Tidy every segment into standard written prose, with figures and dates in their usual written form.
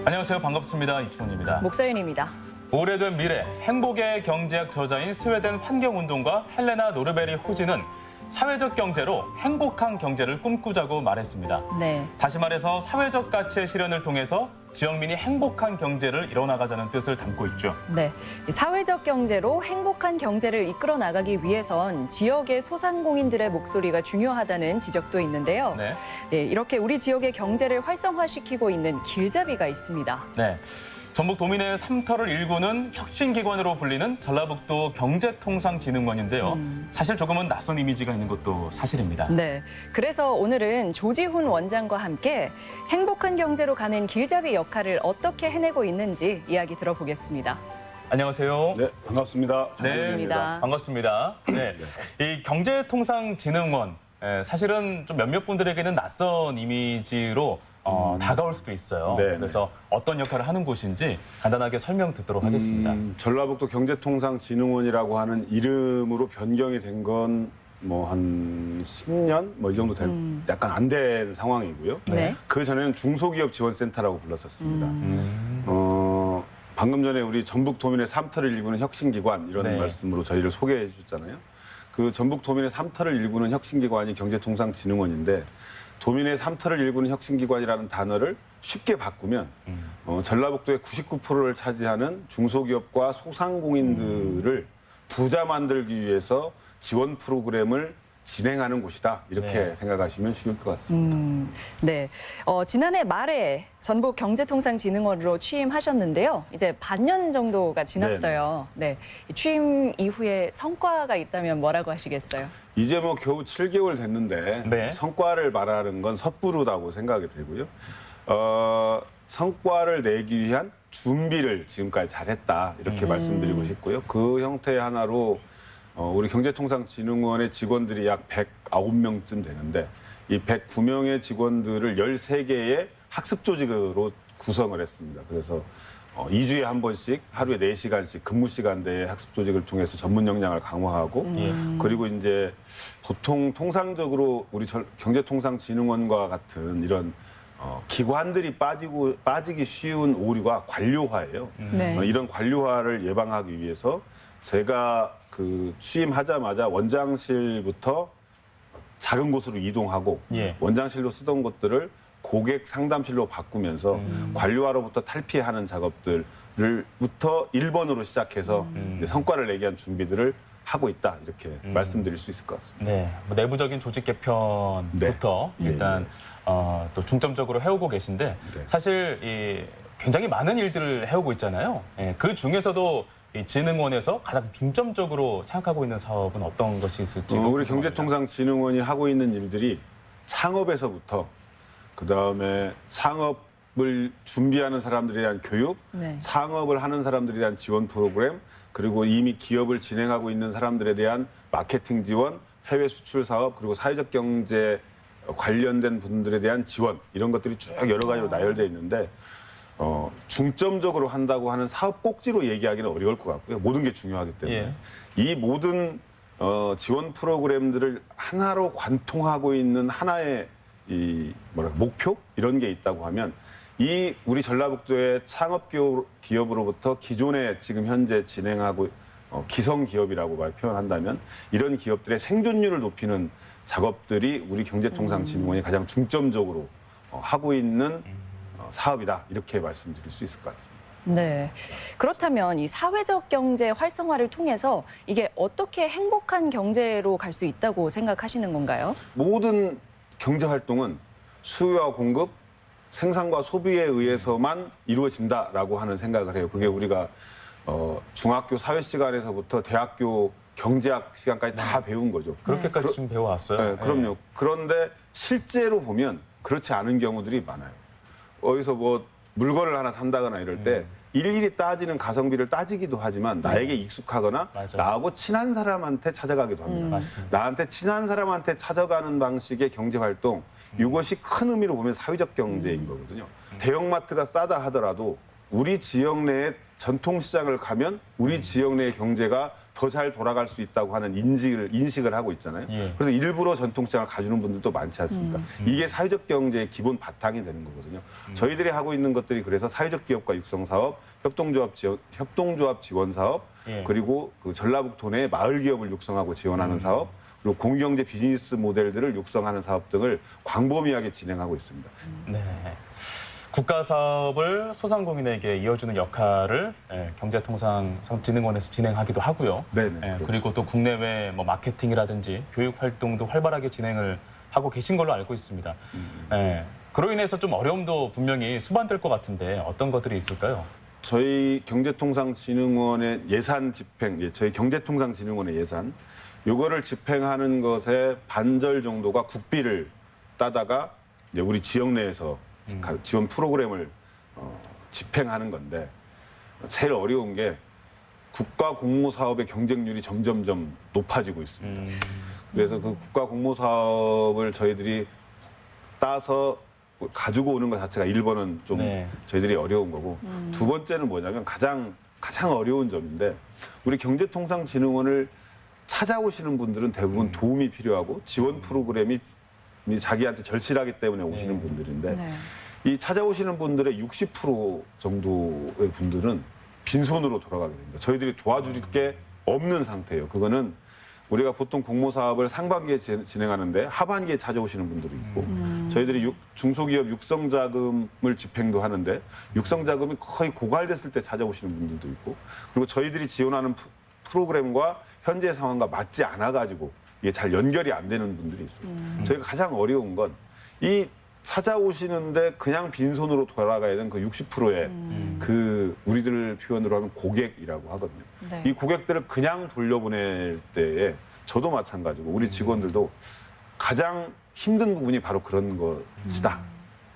안녕하세요. 반갑습니다. 이충훈입니다. 목서윤입니다. 오래된 미래, 행복의 경제학 저자인 스웨덴 환경운동가 헬레나 노르베리 호지는 사회적 경제로 행복한 경제를 꿈꾸자고 말했습니다. 네. 다시 말해서 사회적 가치의 실현을 통해서 지역민이 행복한 경제를 이뤄나가자는 뜻을 담고 있죠. 네. 이 사회적 경제로 행복한 경제를 이끌어 나가기 위해선 지역의 소상공인들의 목소리가 중요하다는 지적도 있는데요. 네. 네, 이렇게 우리 지역의 경제를 활성화시키고 있는 길잡이가 있습니다. 네. 전북 도민의 삼터를 일구는 혁신기관으로 불리는 전라북도 경제통상진흥원인데요. 사실 조금은 낯선 이미지가 있는 것도 사실입니다. 네. 그래서 오늘은 조지훈 원장과 함께 행복한 경제로 가는 길잡이 역할을 어떻게 해내고 있는지 이야기 들어보겠습니다. 안녕하세요. 네, 반갑습니다. 네, 반갑습니다. 반갑습니다. 네, 이 경제통상진흥원 사실은 좀 몇몇 분들에게는 낯선 이미지로 다가올 수도 있어요. 네, 그래서 어떤 역할을 하는 곳인지 간단하게 설명 듣도록 하겠습니다. 전라북도 경제통상진흥원이라고 하는 이름으로 변경이 된 건 뭐 한 10년 이 정도 약간 안 된 상황이고요. 네. 그 전에는 중소기업지원센터라고 불렀었습니다. 방금 전에 우리 전북도민의 삼터를 일구는 혁신기관 이런 네. 말씀으로 저희를 소개해 주셨잖아요. 그 전북도민의 삼터를 일구는 혁신기관이 경제통상진흥원인데 도민의 삼터를 일구는 혁신기관이라는 단어를 쉽게 바꾸면 전라북도의 99%를 차지하는 중소기업과 소상공인들을 부자 만들기 위해서 지원 프로그램을 진행하는 곳이다. 이렇게 네. 생각하시면 쉬울 것 같습니다. 네. 지난해 말에 전북 경제통상진흥원으로 취임하셨는데요. 이제 반년 정도가 지났어요. 네. 취임 이후에 성과가 있다면 뭐라고 하시겠어요? 이제 뭐 겨우 7개월 됐는데 네. 성과를 말하는 건 섣부르다고 생각이 되고요. 성과를 내기 위한 준비를 지금까지 잘했다 이렇게 말씀드리고 싶고요. 그 형태의 하나로 우리 경제통상진흥원의 직원들이 약 109명쯤 되는데 이 109명의 직원들을 13개의 학습 조직으로 구성을 했습니다. 그래서 2주에 한 번씩 하루에 4시간씩 근무 시간대에 학습 조직을 통해서 전문 역량을 강화하고 그리고 이제 보통 통상적으로 우리 경제통상진흥원과 같은 이런 기관들이 빠지기 쉬운 오류가 관료화예요. 네. 이런 관료화를 예방하기 위해서 제가 그 취임하자마자 원장실부터 작은 곳으로 이동하고 예. 원장실로 쓰던 것들을 고객 상담실로 바꾸면서 관료화로부터 탈피하는 작업들부터 1번으로 시작해서 이제 성과를 내기 위한 준비들을 하고 있다 이렇게 말씀드릴 수 있을 것 같습니다. 네, 뭐 내부적인 조직 개편부터 네. 일단 또 중점적으로 해오고 계신데 네. 사실 굉장히 많은 일들을 해오고 있잖아요. 그 중에서도 이 진흥원에서 가장 중점적으로 생각하고 있는 사업은 어떤 것이 있을지 우리 경제통상진흥원이 하고 있는 일들이 창업에서부터 그다음에 창업을 준비하는 사람들에 대한 교육, 네. 창업을 하는 사람들에 대한 지원 프로그램, 그리고 이미 기업을 진행하고 있는 사람들에 대한 마케팅 지원, 해외 수출 사업, 그리고 사회적 경제 관련된 분들에 대한 지원 이런 것들이 쭉 여러 가지로 나열되어 있는데 중점적으로 한다고 하는 사업 꼭지로 얘기하기는 어려울 것 같고요. 모든 게 중요하기 때문에 이 모든 지원 프로그램들을 하나로 관통하고 있는 하나의 목표 이런 게 있다고 하면 이 우리 전라북도의 창업 기업으로부터 기존에 지금 현재 진행하고 기성 기업이라고 표현한다면 이런 기업들의 생존율을 높이는 작업들이 우리 경제통상진흥원이 가장 중점적으로 하고 있는 사업이다 이렇게 말씀드릴 수 있을 것 같습니다. 네. 그렇다면 이 사회적 경제 활성화를 통해서 이게 어떻게 행복한 경제로 갈 수 있다고 생각하시는 건가요? 모든 경제 활동은 수요와 공급, 생산과 소비에 의해서만 이루어진다라고 하는 생각을 해요. 그게 우리가 중학교 사회 시간에서부터 대학교 경제학 시간까지 다 배운 거죠. 그렇게까지 좀 배워왔어요. 네, 그럼요. 그런데 실제로 보면 그렇지 않은 경우들이 많아요. 어디서 뭐 물건을 하나 산다거나 이럴 때 일일이 따지는 가성비를 따지기도 하지만 나에게 익숙하거나 맞아요. 나하고 친한 사람한테 찾아가기도 합니다. 맞습니다. 나한테 친한 사람한테 찾아가는 방식의 경제활동 이것이 큰 의미로 보면 사회적 경제인 거거든요. 대형마트가 싸다 하더라도 우리 지역 내에 전통시장을 가면 우리 지역 내의 경제가 더 잘 돌아갈 수 있다고 하는 인식을 하고 있잖아요. 예. 그래서 일부러 전통시장을 가주는 분들도 많지 않습니까? 이게 사회적 경제의 기본 바탕이 되는 거거든요. 저희들이 하고 있는 것들이 그래서 사회적 기업과 육성 사업, 협동조합 지원 사업, 예. 그리고 그 전라북도 내 마을 기업을 육성하고 지원하는 사업, 그리고 공유경제 비즈니스 모델들을 육성하는 사업 등을 광범위하게 진행하고 있습니다. 네. 국가 사업을 소상공인에게 이어주는 역할을 경제통상진흥원에서 진행하기도 하고요. 네네, 그렇죠. 그리고 또 국내외 뭐 마케팅이라든지 교육 활동도 활발하게 진행을 하고 계신 걸로 알고 있습니다. 그로 인해서 좀 어려움도 분명히 수반될 것 같은데 어떤 것들이 있을까요? 저희 경제통상진흥원의 예산 집행, 저희 경제통상진흥원의 예산, 요거를 집행하는 것의 반절 정도가 국비를 따다가 이제 우리 지역 내에서 지원 프로그램을 집행하는 건데 제일 어려운 게 국가 공모 사업의 경쟁률이 점점점 높아지고 있습니다. 그래서 그 국가 공모 사업을 저희들이 따서 가지고 오는 것 자체가 1번은 좀 네. 저희들이 어려운 거고 두 번째는 뭐냐면 가장 어려운 점인데 우리 경제통상진흥원을 찾아오시는 분들은 대부분 도움이 필요하고 지원 프로그램이 자기한테 절실하기 때문에 오시는 분들인데 네. 이 찾아오시는 분들의 60% 정도의 분들은 빈손으로 돌아가게 됩니다. 저희들이 도와줄 게 없는 상태예요. 그거는 우리가 보통 공모 사업을 상반기에 진행하는데 하반기에 찾아오시는 분들이 있고 저희들이 중소기업 육성 자금을 집행도 하는데 육성 자금이 거의 고갈됐을 때 찾아오시는 분들도 있고 그리고 저희들이 지원하는 프로그램과 현재 상황과 맞지 않아 가지고 이게 잘 연결이 안 되는 분들이 있어요. 저희가 가장 어려운 건 이 찾아오시는데 그냥 빈손으로 돌아가야 되는 그 60%의 그 우리들 표현으로 하면 고객이라고 하거든요. 네. 이 고객들을 그냥 돌려보낼 때에 저도 마찬가지고 우리 직원들도 가장 힘든 부분이 바로 그런 것이다.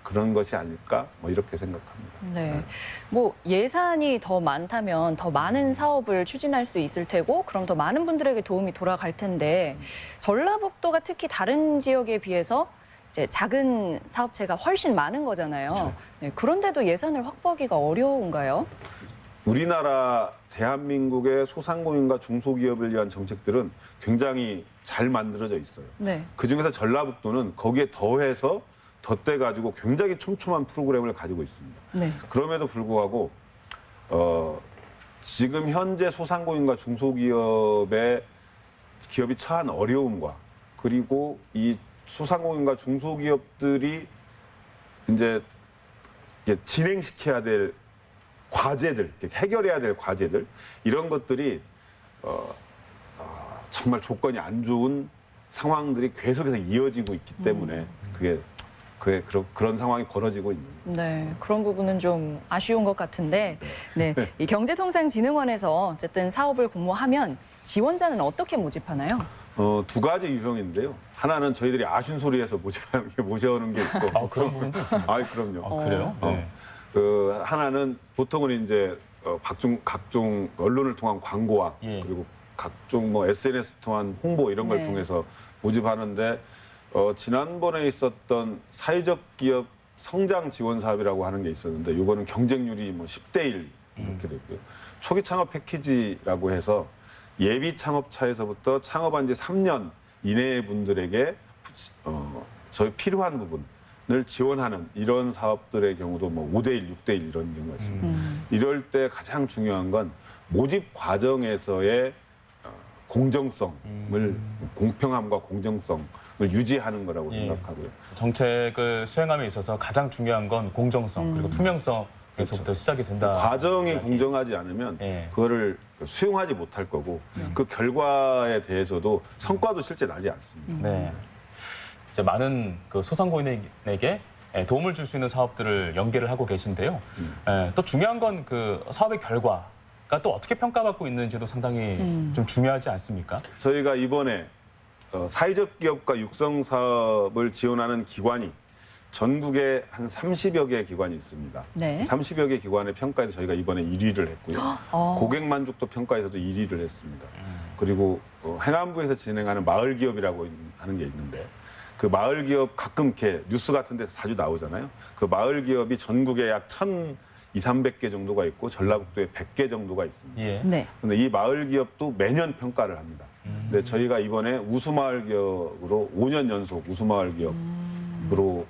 그런 것이 아닐까 뭐 이렇게 생각합니다. 네. 뭐 예산이 더 많다면 더 많은 사업을 추진할 수 있을 테고 그럼 더 많은 분들에게 도움이 돌아갈 텐데 전라북도가 특히 다른 지역에 비해서 이제 작은 사업체가 훨씬 많은 거잖아요. 그렇죠. 네. 그런데도 예산을 확보하기가 어려운가요? 우리나라 대한민국의 소상공인과 중소기업을 위한 정책들은 굉장히 잘 만들어져 있어요. 네. 그중에서 전라북도는 거기에 더해서 덧대가지고 굉장히 촘촘한 프로그램을 가지고 있습니다. 네. 그럼에도 불구하고 지금 현재 소상공인과 중소기업의 기업이 처한 어려움과 그리고 이 소상공인과 중소기업들이 이제 진행시켜야 될 과제들, 해결해야 될 과제들 이런 것들이 정말 조건이 안 좋은 상황들이 계속해서 이어지고 있기 때문에 그런 상황이 벌어지고 있는 거예요. 네, 그런 부분은 좀 아쉬운 것 같은데, 네, 이 경제통상진흥원에서 어쨌든 사업을 공모하면 지원자는 어떻게 모집하나요? 두 가지 유형인데요. 하나는 저희들이 아쉬운 소리에서 모셔오는 게 있고. 아, 그런 부분도 있습니다. 아, 그럼요. 아, 그래요? 네. 그 하나는 보통은 이제 각종 언론을 통한 광고와 예. 그리고 각종 뭐 SNS 통한 홍보 이런 걸 네. 통해서 모집하는데 지난번에 있었던 사회적 기업 성장 지원 사업이라고 하는 게 있었는데 이거는 경쟁률이 뭐 10대 1 이렇게 됐고요. 초기 창업 패키지라고 해서 예비 창업차에서부터 창업한 지 3년 이내의 분들에게 저희 필요한 부분을 지원하는 이런 사업들의 경우도 뭐 5대 1, 6대 1 이런 경우가 있습니다. 이럴 때 가장 중요한 건 모집 과정에서의 공정성을 공평함과 공정성을 유지하는 거라고 예. 생각하고요. 정책을 수행함에 있어서 가장 중요한 건 공정성 그리고 투명성에서부터 시작이 된다. 과정이 이야기. 공정하지 않으면 예. 그거를 수용하지 못할 거고 그 결과에 대해서도 성과도 실제 나지 않습니다. 네. 이제 많은 그 소상공인에게 도움을 줄 수 있는 사업들을 연계를 하고 계신데요. 또 중요한 건 그 사업의 결과가 또 어떻게 평가받고 있는지도 상당히 좀 중요하지 않습니까? 저희가 이번에 사회적 기업과 육성 사업을 지원하는 기관이 전국에 한 30여 개의 기관이 있습니다. 네. 30여 개 기관의 평가에서 저희가 이번에 1위를 했고요. 고객 만족도 평가에서도 1위를 했습니다. 그리고 행안부에서 진행하는 마을 기업이라고 하는 게 있는데 그 마을 기업 가끔 이렇게 뉴스 같은 데서 자주 나오잖아요. 그 마을 기업이 전국에 약 300개 정도가 있고 전라북도에 100개 정도가 있습니다. 예. 네. 근데 이 마을 기업도 매년 평가를 합니다. 근데 저희가 이번에 우수마을 기업으로 5년 연속 우수마을 기업으로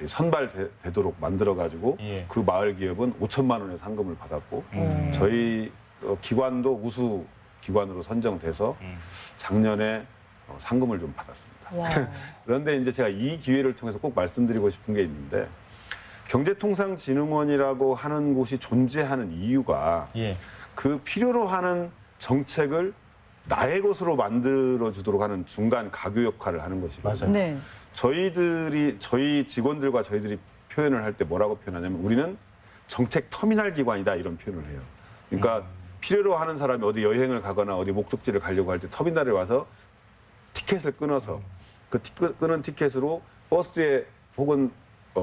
선발되도록 만들어가지고 예. 그 마을 기업은 5천만 원의 상금을 받았고 저희 기관도 우수 기관으로 선정돼서 작년에 상금을 좀 받았습니다. 와. 그런데 이제 제가 이 기회를 통해서 꼭 말씀드리고 싶은 게 있는데 경제통상진흥원이라고 하는 곳이 존재하는 이유가 예. 그 필요로 하는 정책을 나의 것으로 만들어 주도록 하는 중간 가교 역할을 하는 것이거든요. 맞아요. 네. 저희 직원들과 저희들이 표현을 할 때 뭐라고 표현하냐면 우리는 정책 터미널 기관이다 이런 표현을 해요. 그러니까 필요로 하는 사람이 어디 여행을 가거나 어디 목적지를 가려고 할 때 터미널에 와서 티켓을 끊어서 그 끊은 티켓으로 버스에 혹은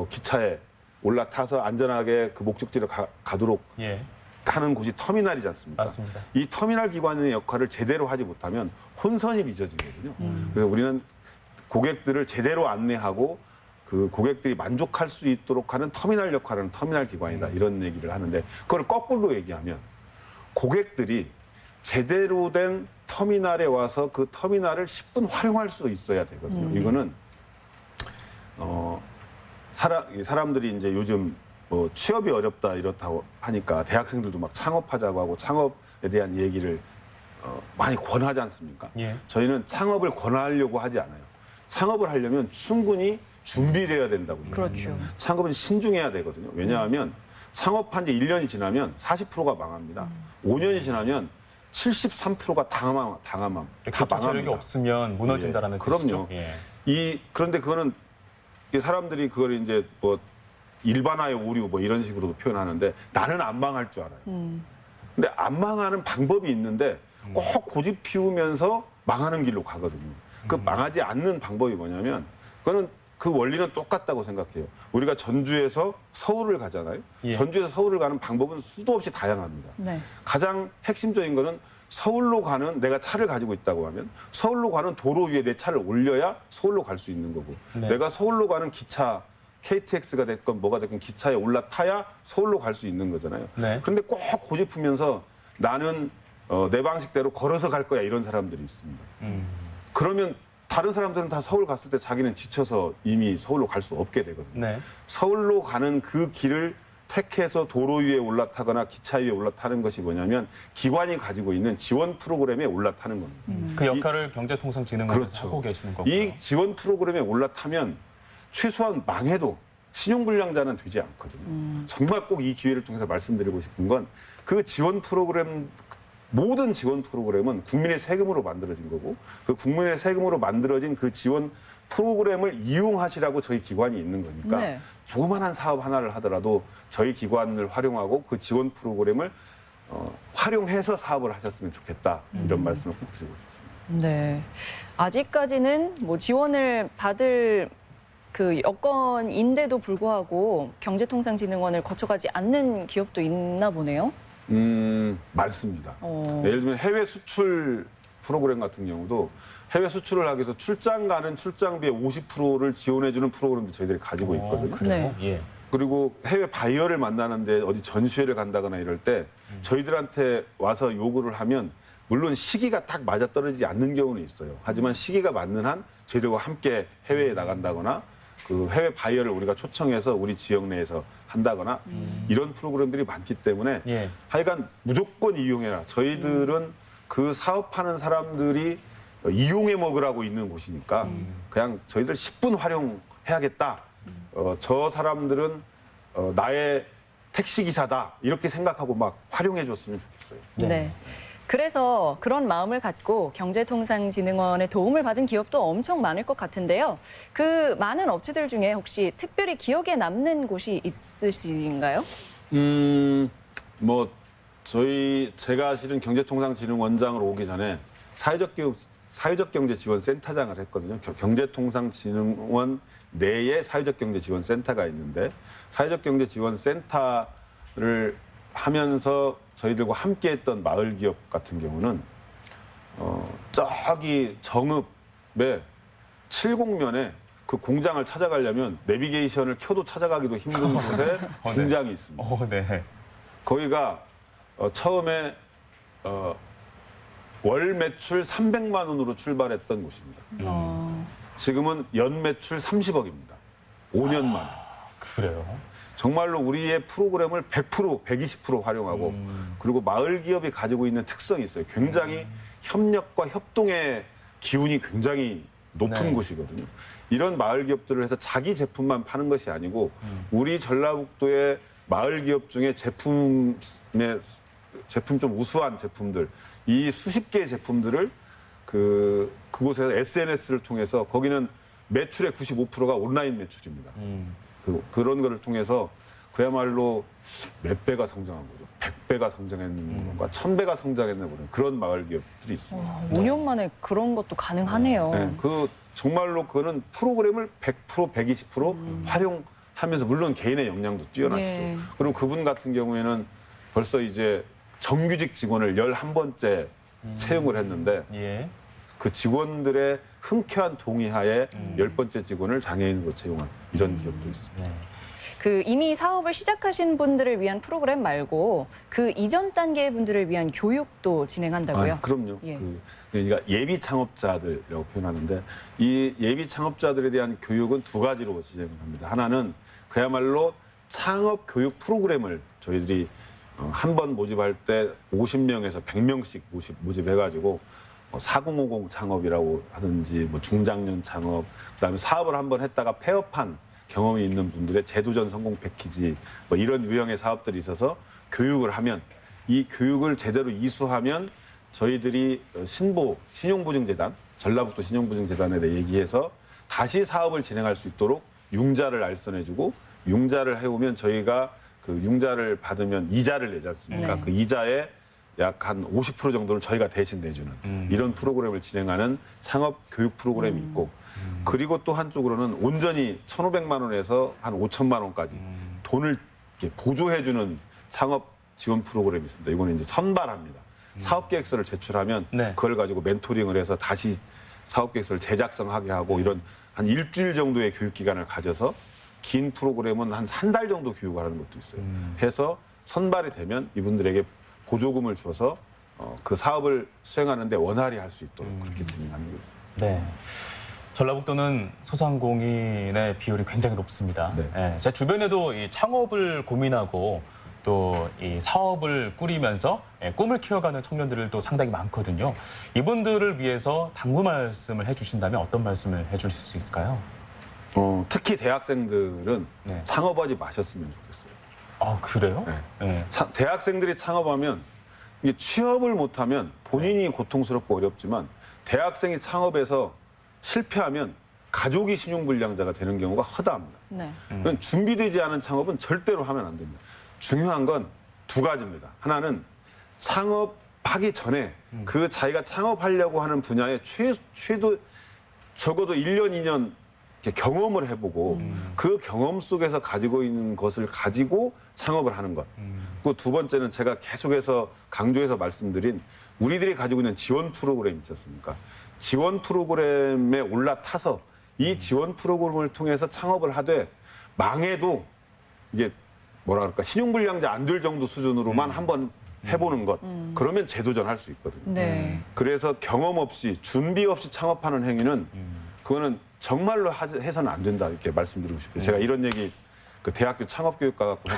기차에 올라타서 안전하게 그 목적지를 가도록 예. 하는 곳이 터미널이지 않습니까? 맞습니다. 이 터미널 기관의 역할을 제대로 하지 못하면 혼선이 빚어지거든요. 그래서 우리는 고객들을 제대로 안내하고 그 고객들이 만족할 수 있도록 하는 터미널 역할을 하는 터미널 기관이다 이런 얘기를 하는데 그걸 거꾸로 얘기하면 고객들이 제대로 된 터미널에 와서 그 터미널을 10분 활용할 수 있어야 되거든요. 이거는 사람들이 이제 요즘 뭐 취업이 어렵다 이렇다고 하니까 대학생들도 막 창업하자고 하고 창업에 대한 얘기를 많이 권하지 않습니까? 예. 저희는 창업을 권하려고 하지 않아요. 창업을 하려면 충분히 준비되어야 된다고요. 그렇죠. 창업은 신중해야 되거든요. 왜냐하면 창업한 지 1년이 지나면 40%가 망합니다. 5년이 지나면 73%가 다 교체 체력이 망합니다. 없으면 무너진다라는 예, 그럼요. 뜻이죠. 예. 그런데 그거는 사람들이 그걸 이제 뭐 일반화의 오류 뭐 이런 식으로도 표현하는데 나는 안 망할 줄 알아요. 근데 안 망하는 방법이 있는데 꼭 고집 피우면서 망하는 길로 가거든요. 그 망하지 않는 방법이 뭐냐면 그거는 그 원리는 똑같다고 생각해요. 우리가 전주에서 서울을 가잖아요. 예. 전주에서 서울을 가는 방법은 수도 없이 다양합니다. 네. 가장 핵심적인 거는 서울로 가는 내가 차를 가지고 있다고 하면 서울로 가는 도로 위에 내 차를 올려야 서울로 갈 수 있는 거고 네. 내가 서울로 가는 기차 KTX가 됐건 뭐가 됐건 기차에 올라타야 서울로 갈 수 있는 거잖아요. 네. 그런데 꼭 고집하면서 나는 내 방식대로 걸어서 갈 거야 이런 사람들이 있습니다. 그러면 다른 사람들은 다 서울 갔을 때 자기는 지쳐서 이미 서울로 갈 수 없게 되거든요. 네. 서울로 가는 그 길을 택해서 도로 위에 올라타거나 기차 위에 올라타는 것이 뭐냐면 기관이 가지고 있는 지원 프로그램에 올라타는 겁니다. 그 역할을 경제통상진흥원에서 그렇죠. 하고 계시는 거고요. 이 지원 프로그램에 올라타면 최소한 망해도 신용불량자는 되지 않거든요. 정말 꼭 이 기회를 통해서 말씀드리고 싶은 건 그 지원 프로그램 모든 지원 프로그램은 국민의 세금으로 만들어진 거고 그 국민의 세금으로 만들어진 그 지원 프로그램을 이용하시라고 저희 기관이 있는 거니까 네. 조그만한 사업 하나를 하더라도 저희 기관을 활용하고 그 지원 프로그램을 활용해서 사업을 하셨으면 좋겠다 이런 말씀을 꼭 드리고 싶습니다. 네. 아직까지는 뭐 지원을 받을 그 여건인데도 불구하고 경제통상진흥원을 거쳐가지 않는 기업도 있나 보네요. 많습니다. 예를 들면 해외 수출 프로그램 같은 경우도 해외 수출을 하기 위해서 출장 가는 출장비의 50%를 지원해주는 프로그램도 저희들이 가지고 있거든요. 그래요? 네. 예. 그리고 해외 바이어를 만나는데 어디 전시회를 간다거나 이럴 때 저희들한테 와서 요구를 하면 물론 시기가 딱 맞아떨어지지 않는 경우는 있어요. 하지만 시기가 맞는 한 저희들과 함께 해외에 나간다거나 그 해외 바이어를 우리가 초청해서 우리 지역 내에서 한다거나 이런 프로그램들이 많기 때문에 예. 하여간 무조건 이용해라. 저희들은 그 사업하는 사람들이 이용해 먹으라고 있는 곳이니까 그냥 저희들 10분 활용해야겠다. 저 사람들은 나의 택시기사다. 이렇게 생각하고 막 활용해 줬으면 좋겠어요. 네. 그래서 그런 마음을 갖고 경제통상진흥원의 도움을 받은 기업도 엄청 많을 것 같은데요. 그 많은 업체들 중에 혹시 특별히 기억에 남는 곳이 있으신가요? 뭐 제가 실은 경제통상진흥원장으로 오기 전에 사회적경제지원센터장을 했거든요. 경제통상진흥원 내에 사회적경제지원센터가 있는데 사회적경제지원센터를 하면서 저희들과 함께했던 마을 기업 같은 경우는 저기 정읍에 70면에 그 공장을 찾아가려면 내비게이션을 켜도 찾아가기도 힘든 곳에 공장이 있습니다. 네. 거기가 처음에 월 매출 300만 원으로 출발했던 곳입니다. 지금은 연 매출 30억입니다. 5년 만에. 그래요. 정말로 우리의 프로그램을 100%, 120% 활용하고 그리고 마을 기업이 가지고 있는 특성이 있어요. 굉장히 협력과 협동의 기운이 굉장히 높은 네. 곳이거든요. 이런 마을 기업들을 해서 자기 제품만 파는 것이 아니고 우리 전라북도의 마을 기업 중에 제품 좀 우수한 제품들, 이 수십 개의 제품들을 그곳에서 SNS를 통해서 거기는 매출의 95%가 온라인 매출입니다. 그런 거를 통해서 그야말로 몇 배가 성장한 거죠. 100배가 성장했는 건가, 1000배가 성장했는 거는 그런 마을 기업들이 있습니다. 5년 만에 그런 것도 가능하네요. 네, 정말로 그거는 프로그램을 100%, 120% 활용하면서 물론 개인의 역량도 뛰어나시죠. 예. 그리고 그분 같은 경우에는 벌써 이제 정규직 직원을 11번째 채용을 했는데 예. 그 직원들의 흔쾌한 동의하에 10번째 직원을 장애인으로 채용한 이런 기업도 있습니다. 네. 이미 사업을 시작하신 분들을 위한 프로그램 말고 그 이전 단계 분들을 위한 교육도 진행한다고요? 그럼요. 예. 그러니까 예비 창업자들이라고 표현하는데 이 예비 창업자들에 대한 교육은 두 가지로 진행을 합니다. 하나는 그야말로 창업 교육 프로그램을 저희들이 한 번 모집할 때 50명에서 100명씩 모집해가지고 4050 창업이라고 하든지 중장년 창업, 그다음에 사업을 한번 했다가 폐업한 경험이 있는 분들의 재도전 성공 패키지 이런 유형의 사업들이 있어서 교육을 하면 이 교육을 제대로 이수하면 저희들이 신용보증재단, 전라북도 신용보증재단에 대해 얘기해서 다시 사업을 진행할 수 있도록 융자를 알선해주고 융자를 해오면 저희가 그 융자를 받으면 이자를 내지 않습니까? 네. 그 이자의 약 한 50% 정도를 저희가 대신 내주는 이런 프로그램을 진행하는 창업 교육 프로그램이 있고 그리고 또 한쪽으로는 온전히 1,500만 원에서 한 5천만 원까지 돈을 이렇게 보조해주는 창업 지원 프로그램이 있습니다. 이거는 이제 선발합니다. 사업 계획서를 제출하면 네. 그걸 가지고 멘토링을 해서 다시 사업 계획서를 제작성하게 하고 이런 한 일주일 정도의 교육 기간을 가져서 긴 프로그램은 한 3달 정도 교육을 하는 것도 있어요. 해서 선발이 되면 이분들에게 보조금을 줘서 그 사업을 수행하는데 원활히 할 수 있도록 그렇게 진행하는 게 있습니다. 네. 전라북도는 소상공인의 비율이 굉장히 높습니다. 네. 예, 제 주변에도 이 창업을 고민하고 또 이 사업을 꾸리면서 꿈을 키워가는 청년들도 상당히 많거든요. 이분들을 위해서 당부 말씀을 해주신다면 어떤 말씀을 해주실 수 있을까요? 특히 대학생들은 네. 창업하지 마셨으면 좋겠어요. 아, 그래요? 네. 네. 대학생들이 창업하면 이게 취업을 못하면 본인이 고통스럽고 어렵지만 대학생이 창업해서 실패하면 가족이 신용불량자가 되는 경우가 허다합니다. 네. 그건 준비되지 않은 창업은 절대로 하면 안 됩니다. 중요한 건 두 가지입니다. 하나는 창업하기 전에 그 자기가 창업하려고 하는 분야에 적어도 1년, 2년 이렇게 경험을 해보고 그 경험 속에서 가지고 있는 것을 가지고 창업을 하는 것. 그리고 두 번째는 제가 계속해서 강조해서 말씀드린 우리들이 가지고 있는 지원 프로그램 있지 않습니까? 지원 프로그램에 올라타서 이 지원 프로그램을 통해서 창업을 하되 망해도 이게 뭐라 그럴까 신용불량자 안 될 정도 수준으로만 한번 해보는 것. 그러면 재도전할 수 있거든요. 네. 그래서 경험 없이 준비 없이 창업하는 행위는 그거는 정말로 해서는 안 된다 이렇게 말씀드리고 싶어요. 제가 이런 얘기 그 대학교 창업교육과 갖고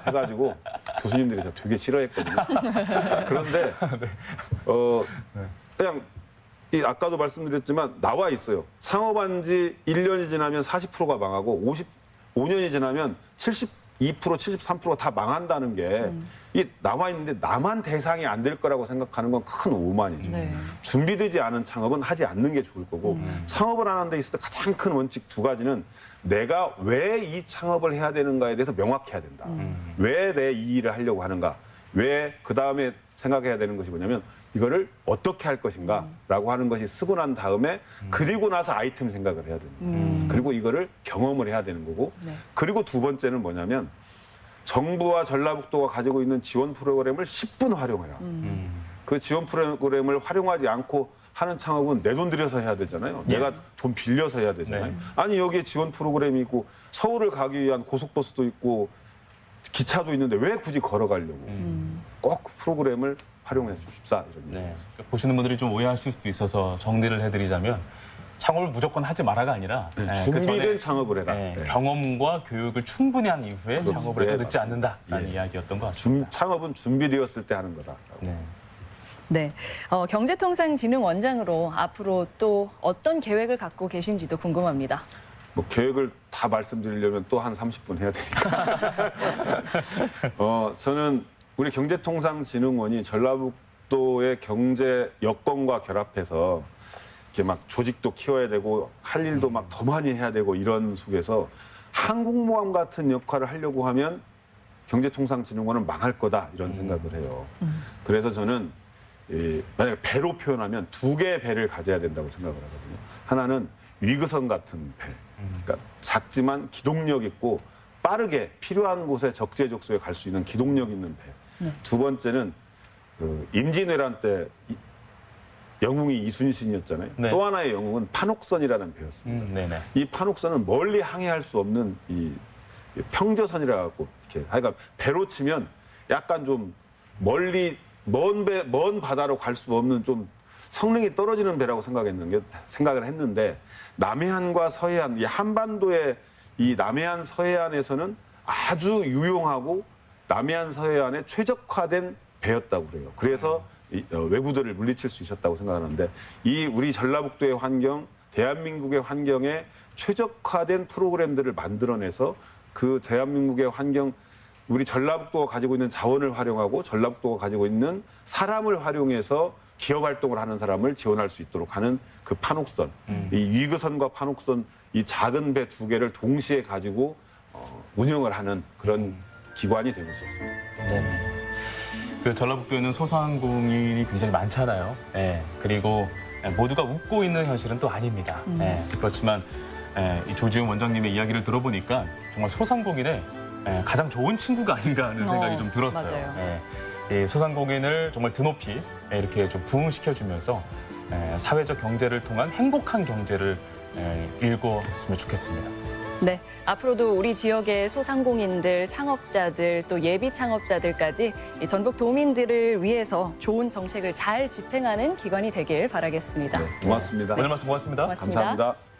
해가지고 교수님들이 저 되게 싫어했거든요. 그런데 그냥 아까도 말씀드렸지만 나와 있어요. 창업한 지 1년이 지나면 40%가 망하고 55년이 지나면 72%, 73%가 다 망한다는 게 이게 나와 있는데 나만 대상이 안 될 거라고 생각하는 건 큰 오만이죠. 네. 준비되지 않은 창업은 하지 않는 게 좋을 거고 창업을 하는 데 있어서 가장 큰 원칙 두 가지는 내가 왜 이 창업을 해야 되는가에 대해서 명확해야 된다. 왜 내 이 일을 하려고 하는가. 왜 그다음에 생각해야 되는 것이 뭐냐면 이거를 어떻게 할 것인가라고 하는 것이 쓰고 난 다음에 그리고 나서 아이템 생각을 해야 됩니다. 그리고 이거를 경험을 해야 되는 거고 네. 그리고 두 번째는 뭐냐면 정부와 전라북도가 가지고 있는 지원 프로그램을 10분 활용해라. 그 지원 프로그램을 활용하지 않고 하는 창업은 내 돈 들여서 해야 되잖아요. 예. 내가 돈 빌려서 해야 되잖아요. 네. 아니 여기에 지원 프로그램이 있고 서울을 가기 위한 고속버스도 있고 기차도 있는데 왜 굳이 걸어가려고 꼭 프로그램을 활용해 주십사 이런 얘기. 네. 보시는 분들이 좀 오해하실 수도 있어서 정리를 해드리자면 창업을 무조건 하지 마라가 아니라 네, 그 준비된 전에 창업을 해라. 네, 경험과 교육을 충분히 한 이후에 창업을 해도 네, 늦지 않는다라는 예. 이야기였던 것 같습니다. 창업은 준비되었을 때 하는 거다. 네. 네, 경제통상진흥원장으로 앞으로 또 어떤 계획을 갖고 계신지도 궁금합니다. 뭐 계획을 다 말씀드리려면 또 한 30분 해야 되니까. 저는 우리 경제통상진흥원이 전라북도의 경제 여건과 결합해서 이렇게 막 조직도 키워야 되고 할 일도 막 더 많이 해야 되고 이런 속에서 한국모함 같은 역할을 하려고 하면 경제통상진흥원은 망할 거다 이런 생각을 해요. 그래서 저는 만약에 배로 표현하면 두 개의 배를 가져야 된다고 생각을 하거든요. 하나는 위그선 같은 배. 그러니까 작지만 기동력 있고 빠르게 필요한 곳에 적재적소에 갈 수 있는 기동력 있는 배. 네. 두 번째는 그 임진왜란 때 영웅이 이순신이었잖아요. 네. 또 하나의 영웅은 판옥선이라는 배였습니다. 네네. 이 판옥선은 멀리 항해할 수 없는 이 평저선이라 갖고 이렇게 하여간 배로 치면 약간 좀 멀리 먼 바다로 갈 수 없는 좀 성능이 떨어지는 배라고 생각을 했는데 남해안과 서해안, 이 한반도의 이 남해안 서해안에서는 아주 유용하고 남해안 서해안에 최적화된 배였다고 그래요. 그래서 외구들을 물리칠 수 있었다고 생각하는데 이 우리 전라북도의 환경, 대한민국의 환경에 최적화된 프로그램들을 만들어내서 그 대한민국의 환경, 우리 전라북도가 가지고 있는 자원을 활용하고 전라북도가 가지고 있는 사람을 활용해서 기업 활동을 하는 사람을 지원할 수 있도록 하는 그 판옥선, 이 위그선과 판옥선 이 작은 배 두 개를 동시에 가지고 운영을 하는 그런 기관이 되고 싶습니다. 네. 그 전라북도에는 소상공인이 굉장히 많잖아요. 예, 그리고 모두가 웃고 있는 현실은 또 아닙니다. 예, 그렇지만 이 조지훈 원장님의 이야기를 들어보니까 정말 소상공인의 가장 좋은 친구가 아닌가 하는 생각이 좀 들었어요. 맞아요. 이 소상공인을 정말 드높이 이렇게 좀 부흥시켜주면서 사회적 경제를 통한 행복한 경제를 일궈했으면 좋겠습니다. 네, 앞으로도 우리 지역의 소상공인들, 창업자들, 또 예비 창업자들까지 이 전북 도민들을 위해서 좋은 정책을 잘 집행하는 기관이 되길 바라겠습니다. 네, 고맙습니다. 오늘 말씀 고맙습니다. 고맙습니다. 감사합니다.